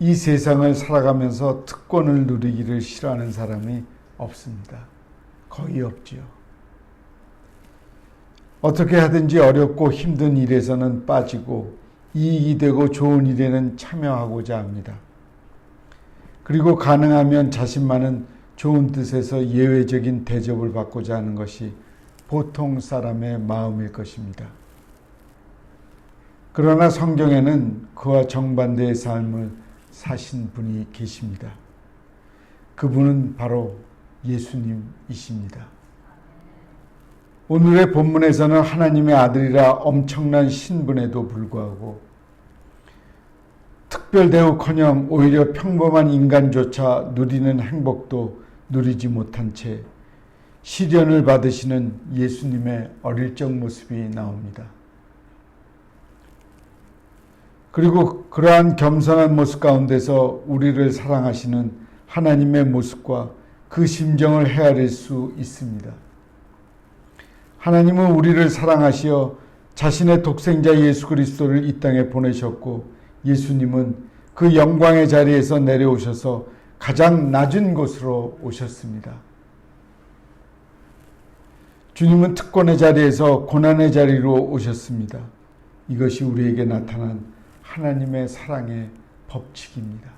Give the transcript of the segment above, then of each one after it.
이 세상을 살아가면서 특권을 누리기를 싫어하는 사람이 없습니다. 거의 없지요. 어떻게 하든지 어렵고 힘든 일에서는 빠지고 이익이 되고 좋은 일에는 참여하고자 합니다. 그리고 가능하면 자신만은 좋은 뜻에서 예외적인 대접을 받고자 하는 것이 보통 사람의 마음일 것입니다. 그러나 성경에는 그와 정반대의 삶을 사신 분이 계십니다. 그분은 바로 예수님이십니다. 오늘의 본문에서는 하나님의 아들이라 엄청난 신분에도 불구하고 특별 대우커녕 오히려 평범한 인간조차 누리는 행복도 누리지 못한 채 시련을 받으시는 예수님의 어릴 적 모습이 나옵니다. 그리고 그러한 겸손한 모습 가운데서 우리를 사랑하시는 하나님의 모습과 그 심정을 헤아릴 수 있습니다. 하나님은 우리를 사랑하시어 자신의 독생자 예수 그리스도를 이 땅에 보내셨고 예수님은 그 영광의 자리에서 내려오셔서 가장 낮은 곳으로 오셨습니다. 주님은 특권의 자리에서 고난의 자리로 오셨습니다. 이것이 우리에게 나타난 하나님의 사랑의 법칙입니다.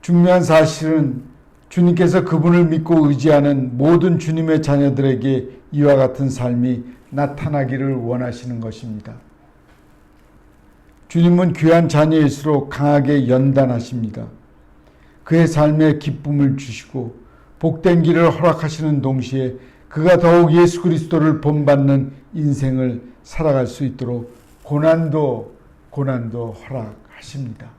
중요한 사실은 주님께서 그분을 믿고 의지하는 모든 주님의 자녀들에게 이와 같은 삶이 나타나기를 원하시는 것입니다. 주님은 귀한 자녀일수록 강하게 연단하십니다. 그의 삶에 기쁨을 주시고 복된 길을 허락하시는 동시에 그가 더욱 예수 그리스도를 본받는 인생을 살아갈 수 있도록 고난도 허락하십니다.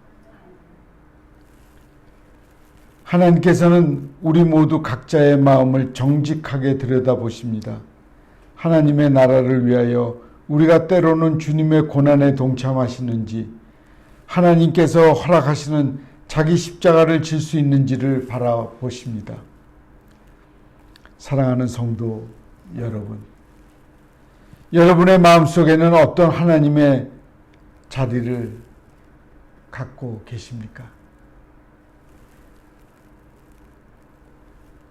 하나님께서는 우리 모두 각자의 마음을 정직하게 들여다보십니다. 하나님의 나라를 위하여 우리가 때로는 주님의 고난에 동참하시는지, 하나님께서 허락하시는 자기 십자가를 질 수 있는지를 바라보십니다. 사랑하는 성도 여러분, 여러분의 마음속에는 어떤 하나님의 자리를 갖고 계십니까?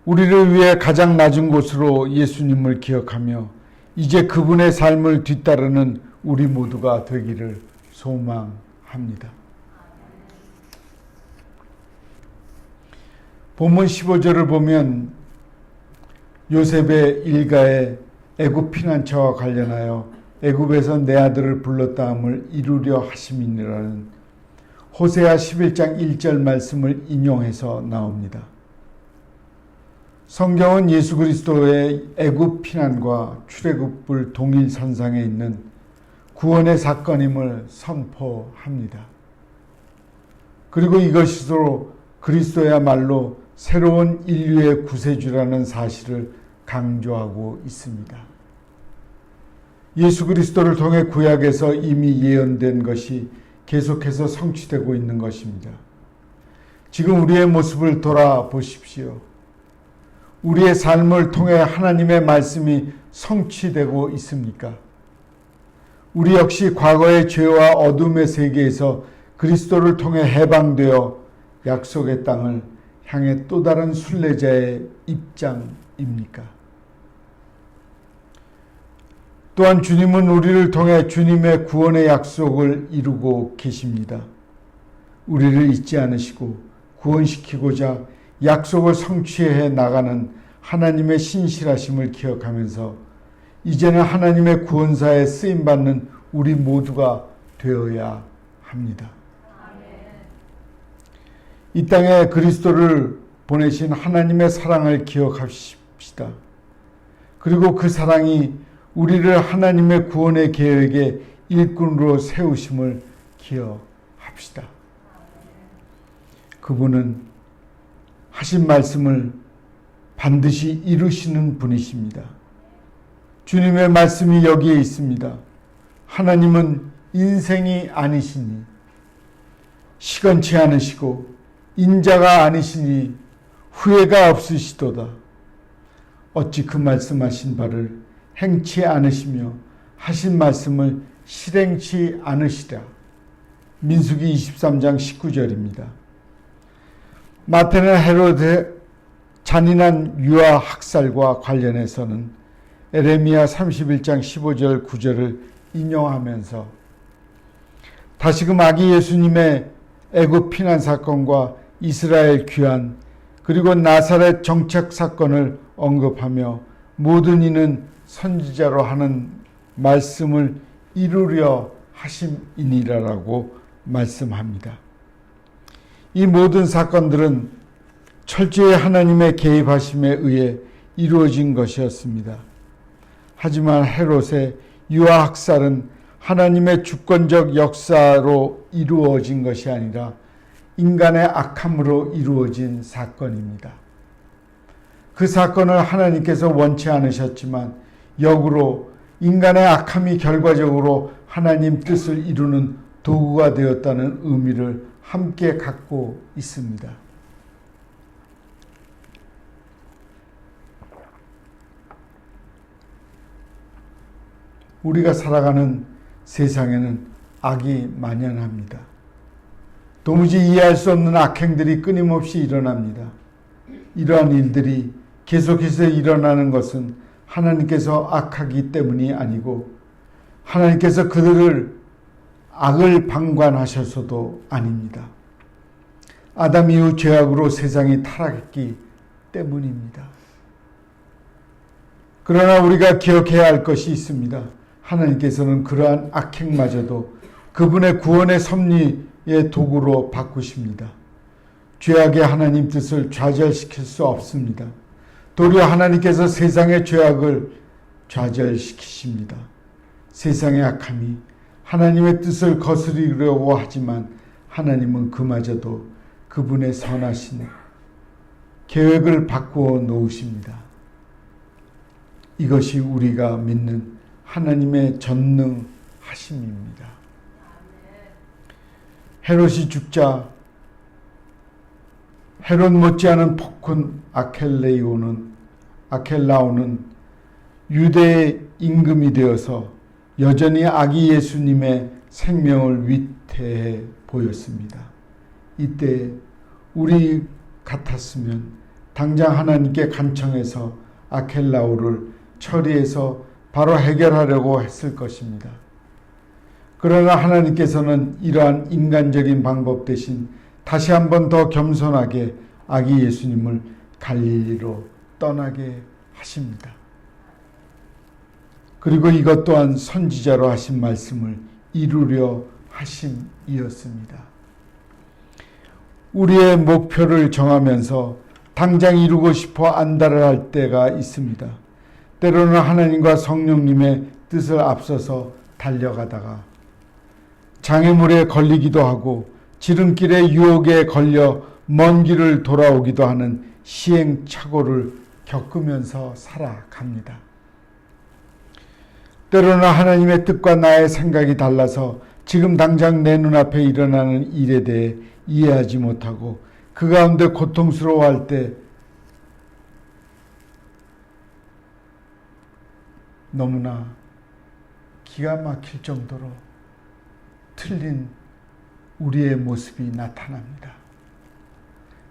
우리를 위해 가장 낮은 곳으로 예수님을 기억하며 이제 그분의 삶을 뒤따르는 우리 모두가 되기를 소망합니다. 본문 15절을 보면 요셉의 일가의 애굽 피난처와 관련하여 애굽에서 내 아들을 불렀다함을 이루려 하심이니라는 호세아 11장 1절 말씀을 인용해서 나옵니다. 성경은 예수 그리스도의 애굽 피난과 출애굽불 동일선상에 있는 구원의 사건임을 선포합니다. 그리고 이것으로 그리스도야말로 새로운 인류의 구세주라는 사실을 강조하고 있습니다. 예수 그리스도를 통해 구약에서 이미 예언된 것이 계속해서 성취되고 있는 것입니다. 지금 우리의 모습을 돌아보십시오. 우리의 삶을 통해 하나님의 말씀이 성취되고 있습니까? 우리 역시 과거의 죄와 어둠의 세계에서 그리스도를 통해 해방되어 약속의 땅을 향해 또 다른 순례자의 입장입니까? 또한 주님은 우리를 통해 주님의 구원의 약속을 이루고 계십니다. 우리를 잊지 않으시고 구원시키고자 약속을 성취해 나가는 하나님의 신실하심을 기억하면서 이제는 하나님의 구원사에 쓰임받는 우리 모두가 되어야 합니다. 이 땅에 그리스도를 보내신 하나님의 사랑을 기억합시다. 그리고 그 사랑이 우리를 하나님의 구원의 계획의 일꾼으로 세우심을 기억합시다. 그분은 하신 말씀을 반드시 이루시는 분이십니다. 주님의 말씀이 여기에 있습니다. 하나님은 인생이 아니시니 시건치 않으시고 인자가 아니시니 후회가 없으시도다. 어찌 그 말씀하신 바를 행치 않으시며 하신 말씀을 실행치 않으시랴. 민수기 23장 19절입니다. 마태는 헤롯의 잔인한 유아 학살과 관련해서는 에레미야 31장 15절 9절을 인용하면서 다시금 아기 예수님의 애굽 피난 사건과 이스라엘 귀환 그리고 나사렛 정착 사건을 언급하며 모든 이는 선지자로 하는 말씀을 이루려 하심이니라라고 말씀합니다. 이 모든 사건들은 철저히 하나님의 개입하심에 의해 이루어진 것이었습니다. 하지만 헤롯의 유아 학살은 하나님의 주권적 역사로 이루어진 것이 아니라 인간의 악함으로 이루어진 사건입니다. 그 사건을 하나님께서 원치 않으셨지만 역으로 인간의 악함이 결과적으로 하나님 뜻을 이루는 도구가 되었다는 의미를 함께 갖고 있습니다. 우리가 살아가는 세상에는 악이 만연합니다. 도무지 이해할 수 없는 악행들이 끊임없이 일어납니다. 이러한 일들이 계속해서 일어나는 것은 하나님께서 악하기 때문이 아니고 하나님께서 그들을 악을 방관하셔서도 아닙니다. 아담 이후 죄악으로 세상이 타락했기 때문입니다. 그러나 우리가 기억해야 할 것이 있습니다. 하나님께서는 그러한 악행마저도 그분의 구원의 섭리의 도구로 바꾸십니다. 죄악의 하나님 뜻을 좌절시킬 수 없습니다. 도리어 하나님께서 세상의 죄악을 좌절시키십니다. 세상의 악함이 하나님의 뜻을 거스르려고 하지만 하나님은 그마저도 그분의 선하신 계획을 바꾸어 놓으십니다. 이것이 우리가 믿는 하나님의 전능하심입니다. 헤롯이 죽자 헤롯 못지않은 폭군 아켈라오는 유대의 임금이 되어서 여전히 아기 예수님의 생명을 위태해 보였습니다. 이때 우리 같았으면 당장 하나님께 간청해서 아켈라오를 처리해서 바로 해결하려고 했을 것입니다. 그러나 하나님께서는 이러한 인간적인 방법 대신 다시 한 번 더 겸손하게 아기 예수님을 갈릴리로 떠나게 하십니다. 그리고 이것 또한 선지자로 하신 말씀을 이루려 하심이었습니다. 우리의 목표를 정하면서 당장 이루고 싶어 안달을 할 때가 있습니다. 때로는 하나님과 성령님의 뜻을 앞서서 달려가다가 장애물에 걸리기도 하고 지름길의 유혹에 걸려 먼 길을 돌아오기도 하는 시행착오를 겪으면서 살아갑니다. 때로는 하나님의 뜻과 나의 생각이 달라서 지금 당장 내 눈앞에 일어나는 일에 대해 이해하지 못하고 그 가운데 고통스러워할 때 너무나 기가 막힐 정도로 틀린 우리의 모습이 나타납니다.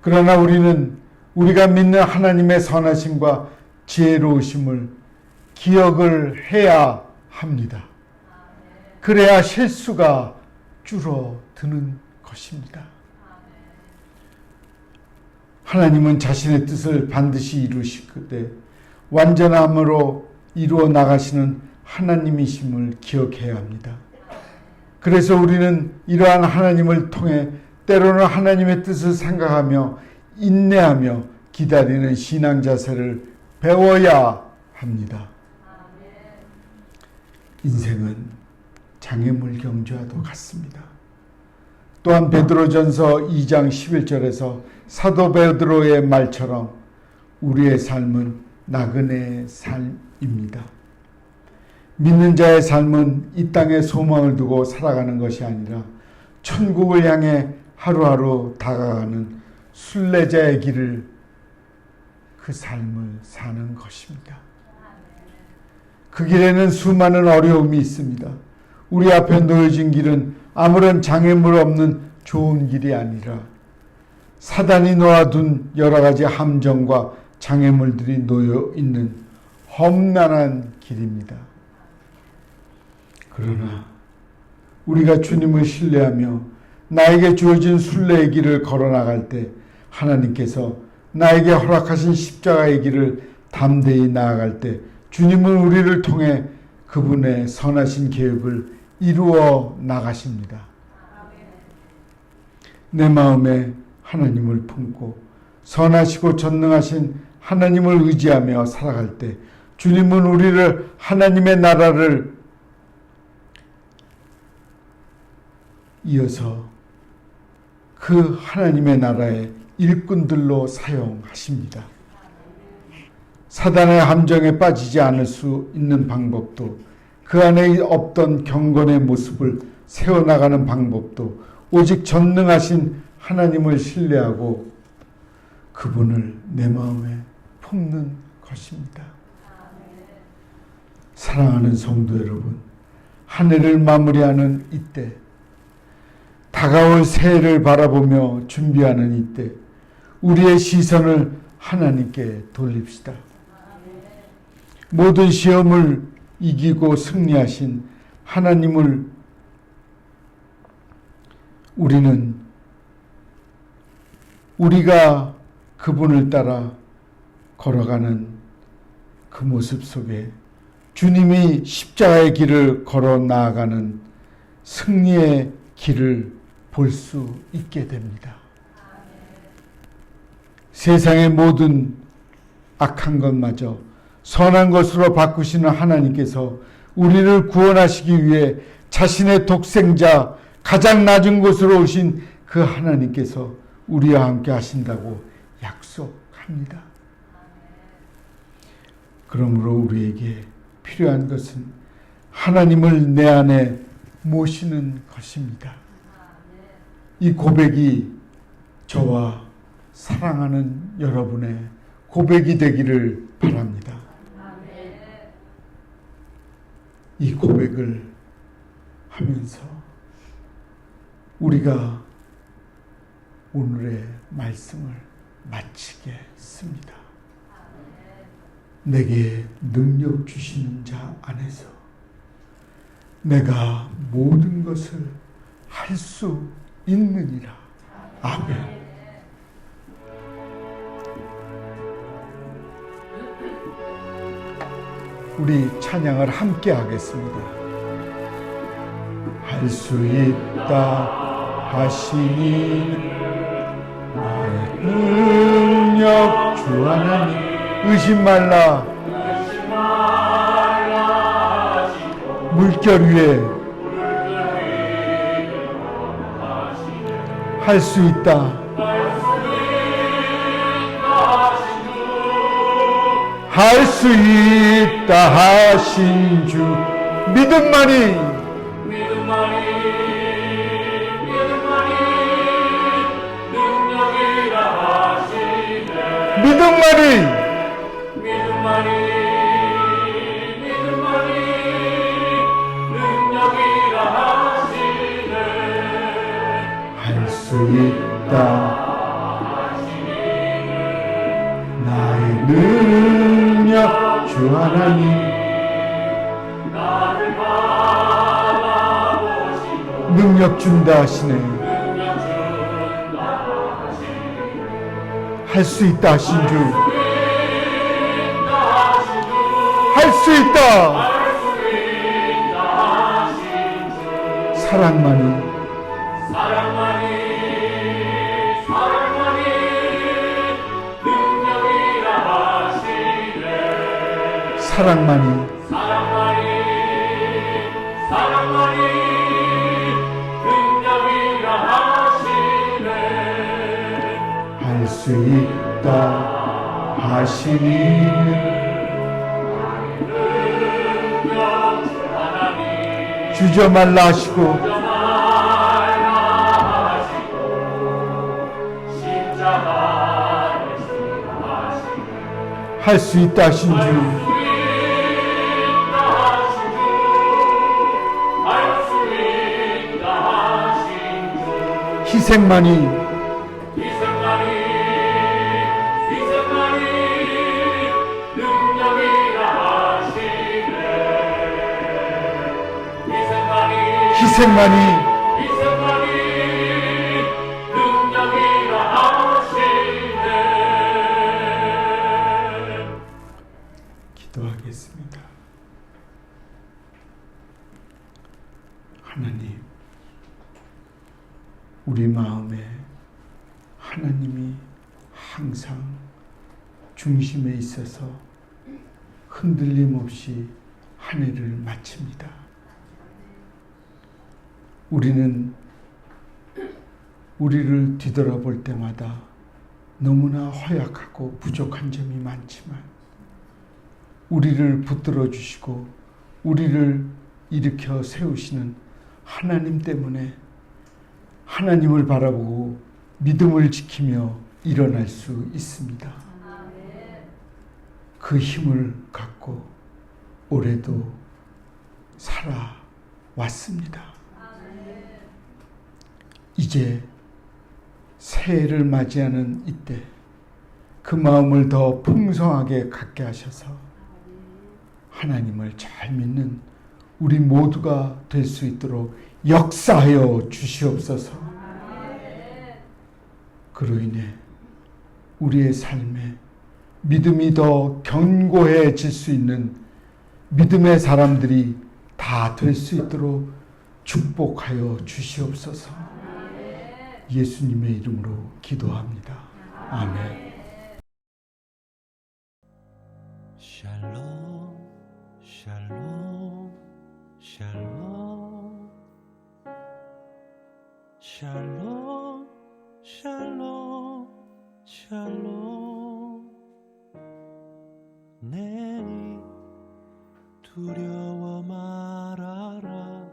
그러나 우리는 우리가 믿는 하나님의 선하심과 지혜로우심을 기억을 해야 합니다. 그래야 실수가 줄어드는 것입니다. 하나님은 자신의 뜻을 반드시 이루시되 완전함으로 이루어 나가시는 하나님이심을 기억해야 합니다. 그래서 우리는 이러한 하나님을 통해 때로는 하나님의 뜻을 생각하며 인내하며 기다리는 신앙 자세를 배워야 합니다. 인생은 장애물 경주와도 같습니다. 또한 베드로전서 2장 11절에서 사도 베드로의 말처럼 우리의 삶은 나그네의 삶입니다. 믿는 자의 삶은 이 땅에 소망을 두고 살아가는 것이 아니라 천국을 향해 하루하루 다가가는 순례자의 길을 그 삶을 사는 것입니다. 그 길에는 수많은 어려움이 있습니다. 우리 앞에 놓여진 길은 아무런 장애물 없는 좋은 길이 아니라 사단이 놓아둔 여러 가지 함정과 장애물들이 놓여 있는 험난한 길입니다. 그러나 우리가 주님을 신뢰하며 나에게 주어진 순례의 길을 걸어나갈 때 하나님께서 나에게 허락하신 십자가의 길을 담대히 나아갈 때 주님은 우리를 통해 그분의 선하신 계획을 이루어 나가십니다. 내 마음에 하나님을 품고 선하시고 전능하신 하나님을 의지하며 살아갈 때 주님은 우리를 하나님의 나라를 이어서 그 하나님의 나라의 일꾼들로 사용하십니다. 사단의 함정에 빠지지 않을 수 있는 방법도, 그 안에 없던 경건의 모습을 세워나가는 방법도 오직 전능하신 하나님을 신뢰하고 그분을 내 마음에 품는 것입니다. 사랑하는 성도 여러분, 한 해를 마무리하는 이때, 다가올 새해를 바라보며 준비하는 이때 우리의 시선을 하나님께 돌립시다. 모든 시험을 이기고 승리하신 하나님을 우리가 그분을 따라 걸어가는 그 모습 속에 주님이 십자가의 길을 걸어 나아가는 승리의 길을 볼 수 있게 됩니다. 세상의 모든 악한 것마저 선한 것으로 바꾸시는 하나님께서 우리를 구원하시기 위해 자신의 독생자 가장 낮은 곳으로 오신 그 하나님께서 우리와 함께 하신다고 약속합니다. 그러므로 우리에게 필요한 것은 하나님을 내 안에 모시는 것입니다. 이 고백이 저와 사랑하는 여러분의 고백이 되기를 바랍니다. 이 고백을 하면서 우리가 오늘의 말씀을 마치겠습니다. 내게 능력 주시는 자 안에서 내가 모든 것을 할 수 있느니라. 아멘. 우리 찬양을 함께 하겠습니다. 할 수 있다 하시니 나의 능력 주 하나님 의심 말라 물결 위에 할 수 있다 할 수 있다 하신 주 믿음만이 할 수 있다 나의 능력 주 하나님 능력 준다 하시네 할 수 있다 하신 주 할 수 있다 사랑만이 사랑만이 할 수 있다 하시니 주저 말라 하시고 할 수 있다 하신 주 희생만이 희생만이 기도하겠습니다. 하나님, 우리 마음에 하나님이 항상 중심에 있어서 흔들림 없이 한 해를 마칩니다. 우리는 우리를 뒤돌아볼 때마다 너무나 허약하고 부족한 점이 많지만 우리를 붙들어 주시고 우리를 일으켜 세우시는 하나님 때문에 하나님을 바라보고 믿음을 지키며 일어날 수 있습니다. 그 힘을 갖고 올해도 살아왔습니다. 이제 새해를 맞이하는 이때 그 마음을 더 풍성하게 갖게 하셔서 하나님을 잘 믿는 우리 모두가 될 수 있도록 역사하여 주시옵소서. 그로 인해 우리의 삶에 믿음이 더 견고해질 수 있는 믿음의 사람들이 다 될 수 있도록 축복하여 주시옵소서. 예수님의 이름으로 기도합니다. 아멘. 샬롬 샬롬 샬롬 샬롬 샬롬 샬롬 내니 두려워 말아라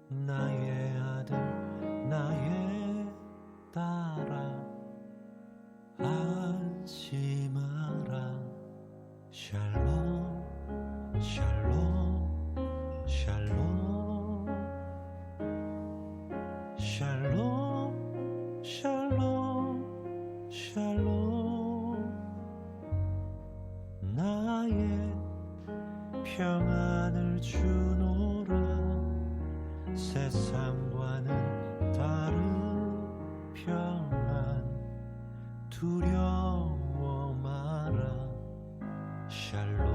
나의 아들 나의 딸아 안심하라 샬롬 샬롬 샬롬 샬롬 샬롬 샬롬 나의 평안을 주노라 세상과는 다른 평안 두려워 마라 샬롬